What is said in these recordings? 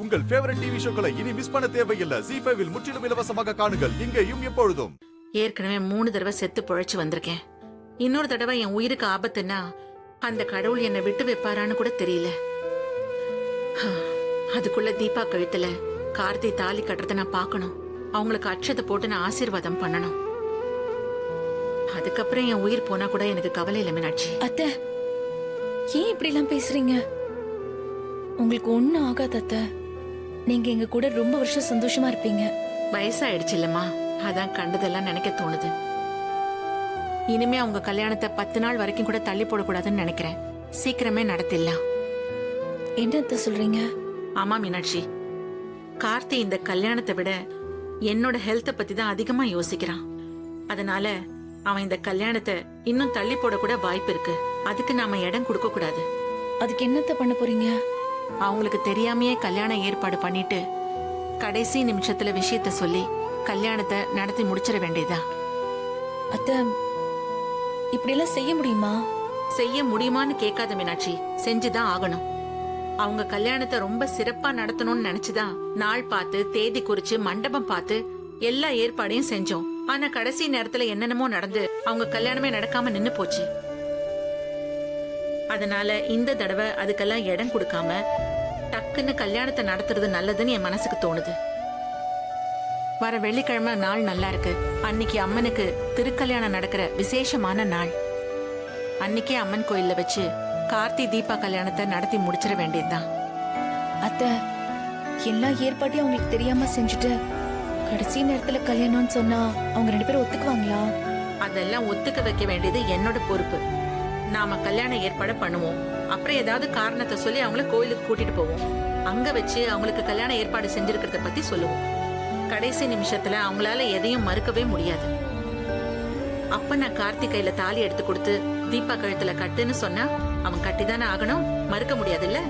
உங்கள் favourite TV ஷோக்களை இனி miss பண்ண தேவையில்லை. ZEE5 இல் முற்றிலும் இலவசமாக காணுங்கள். இங்கேயும் எப்பொழுதும். ஏற்கனவே 3 தடவை செத்து பொழைச்சு வந்திருக்கேன். இன்னொரு தடவை என் உயிருக்கு ஆபத்துன்னா அந்த கடவுள் என்னை விட்டு வைப்பாரான்னு கூட தெரியல. அதுக்குள்ள தீபா கழுத்துல கார்த்தி தாலி கட்டுறத நான் பார்க்கணும். அவங்களுக்கு அட்சத்தை போட்டு நான் ஆசீர்வாதம் பண்ணணும். அதுக்கப்புறம் என் உயிர் போனா கூட எனக்கு கவலை இல்லை மீனாட்சி. அத்தை, ஏன் இப்படி எல்லாம் பேசுறீங்க? உங்களுக்கு ஒண்ணும் ஆகாது அத்தை. நீங்க எங்க கூட ரொம்ப வருஷம் சந்தோஷமா இருப்பீங்க. வயசாயிடுச்சு இல்லம்மா, அதான் கண்டதெல்லாம் நினைக்க தோணுது. இனிமே அவங்க கல்யாணத்தை 10 நாள் வரைக்கும் கூட தள்ளி போடக்கூடாதுன்னு நினைக்கிறேன். சீக்கிரமே நடத்திடலாம். என்ன அத்தை சொல்றீங்க? ஆமா மீனாட்சி, கார்த்தி இந்த கல்யாணத்தை விட என்னோட ஹெல்த்தை பத்தி தான் அதிகமா யோசிக்கிறான். அதனால அவன் இந்த கல்யாணத்தை இன்னும் தள்ளி போட கூட வாய்ப்பு இருக்கு. அதுக்கு நாம இடம் கொடுக்க கூடாது. அதுக்கு என்னத்த பண்ண போறீங்க? அவங்களுக்கு தெரியாமையே கல்யாண ஏற்பாடு பண்ணிட்டு கடைசி நிமிஷத்துல விஷயத்த சொல்லி கல்யாணத்தை நடத்தி முடிச்சிட வேண்டியதா. அத்தை, இப்படி எல்லாம் செய்ய முடியுமா? செய்ய முடியுமான்னு கேட்காத மீனாட்சி, செஞ்சுதான் ஆகணும். அவங்க கல்யாணத்தை ரொம்ப சிறப்பா நடத்தணும்னு நினைச்சுதான் நாள் பார்த்து தேதி குறிச்சு மண்டபம் பார்த்து எல்லா ஏற்பாடையும் செஞ்சோம். ஆனா கடைசி நேரத்துல என்னென்னமோ நடந்து அவங்க கல்யாணமே நடக்காம நின்னு போச்சு. அதனால இந்த தடவை அதுக்கெல்லாம் இடம் கொடுக்காம டக்குன்னு கல்யாணத்தை நடத்துறது நல்லதுன்னு என் மனசுக்கு தோணுது. வர வெள்ளிக்கிழமை நாள் நல்லா இருக்கு. அன்னைக்கு அம்மனுக்கு திருக்கல்யாணம் நடக்கிற விசேஷமான நாள். அன்னைக்கே அம்மன் கோயில்ல வச்சு கார்த்தி தீபா கல்யாணத்தை நடத்தி முடிச்சிட வேண்டியதுதான். அத்தை, எல்லா ஏற்பாட்டையும் அவங்களுக்கு தெரியாம செஞ்சுட்டு கடைசி நேரத்துல கல்யாணம்னு சொன்னா அவங்க 2 பேரும் ஒத்துக்குவாங்களா? அதெல்லாம் ஒத்துக்க வைக்க வேண்டியது என்னோட பொறுப்பு. நாம கல்யாண ஏற்பாடு பண்ணுவோம். அப்புறம் ஏதாவது காரணத்தை சொல்லி அவங்கள கோயிலுக்கு கூட்டிட்டு போவோம். அங்க வச்சு அவங்களுக்கு கல்யாண ஏற்பாடு செஞ்சிருக்கிறத பத்தி சொல்லுவோம். கடைசி நிமிஷத்துல அவங்களால எதையும் மறுக்கவே முடியாது. அப்ப நான் கார்த்தி கையில தாலி எடுத்து கொடுத்து தீபா கழுத்துல கட்டுன்னு சொன்னா அவன் கட்டிதானே ஆகணும். மறுக்க முடியாதுல்ல?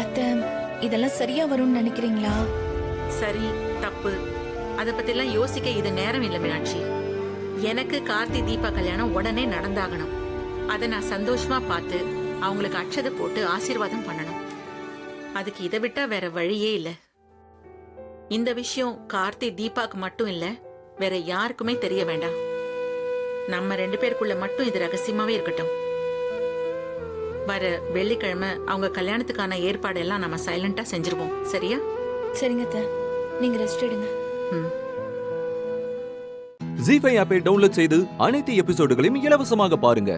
அத்தை, இதெல்லாம் சரியா வரும்னு நினைக்கிறீங்களா? சரி தப்பு அத பத்தி எல்லாம் யோசிக்க இது நேரம் இல்ல மீனாட்சி. எனக்கு கார்த்தி தீபா கல்யாணம் உடனே நடந்தாகணும். அதை நான் சந்தோஷமா பார்த்து அவங்களுக்கு அட்சதை போட்டு ஆசீர்வாதம் பண்ணணும். அதுக்கு இதை விட்டா வேற வழியே இல்ல. இந்த விஷயம் கார்த்தி தீபாக்கு மட்டும் இல்ல, வேற யாருக்குமே தெரிய வேண்டாம். நம்ம 2 பேருக்குள்ள மட்டும் இது ரகசியமாவே இருக்கட்டும். வர வெள்ளிக்கிழமை அவங்க கல்யாணத்துக்கான ஏற்பாடெல்லாம் நம்ம சைலண்டா செஞ்சிருவோம். சரியா? சரிங்க அத்தை, நீங்க ரெஸ்ட் எடுங்க. ZEE5 ஆப்பை டவுன்லோட் செய்து அனைத்து எபிசோடுகளையும் இலவசமாக பாருங்க.